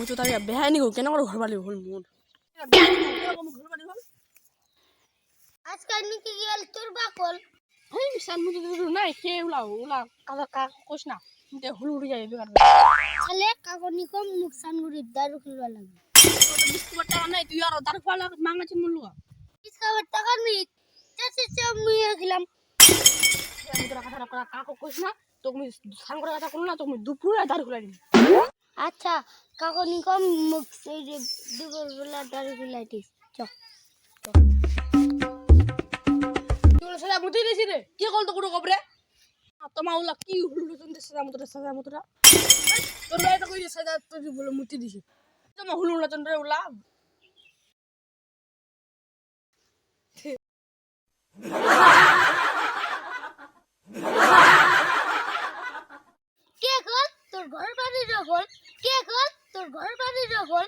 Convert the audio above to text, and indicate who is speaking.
Speaker 1: মুতো তার বেহাইনি গো কেন করে ঘর বাড়ি হল মোর ঘর বাড়ি হল
Speaker 2: আজকাল নিকে গেল তোর বাকল
Speaker 1: এই সাল মুতো নাই কে উলা কাদা কা কোস না মুতে হুল উড়ে যায় বেকার
Speaker 2: তাহলে কাকনি কম নুকসান গরিব দারু খুলবা লাগবে
Speaker 1: বিস্কুট টাকা নাই তুই আর দার ফালা মাঙ্গাছিস মুলুয়া
Speaker 2: ইসকাবার টাকা নি চাচি চাম মুইয়া খেলাম
Speaker 1: আমি তোরা কথা রাখা কাকো কোস না তুমি সান করে কথা করল না তুমি দুপুরে দার খুলাই দিবি
Speaker 2: আচ্ছা কাকনি কম মুখ সেই দুপুর বেলা দারু খুলাইতিস চ
Speaker 1: তোর সাদা মুতি দিছি রে কি কল তো কুড়ো কবরে তোমা উলা কি হুলু তুমি সাদা মুতরা তোর ভাই তো কই সাদা তুই বলে মুতি দিছি তোমা হুলু না চন্দ্রে উলা
Speaker 2: কে কল তোর ঘর বাড়ি রহল কে কল তোর ঘর বাড়ি রহল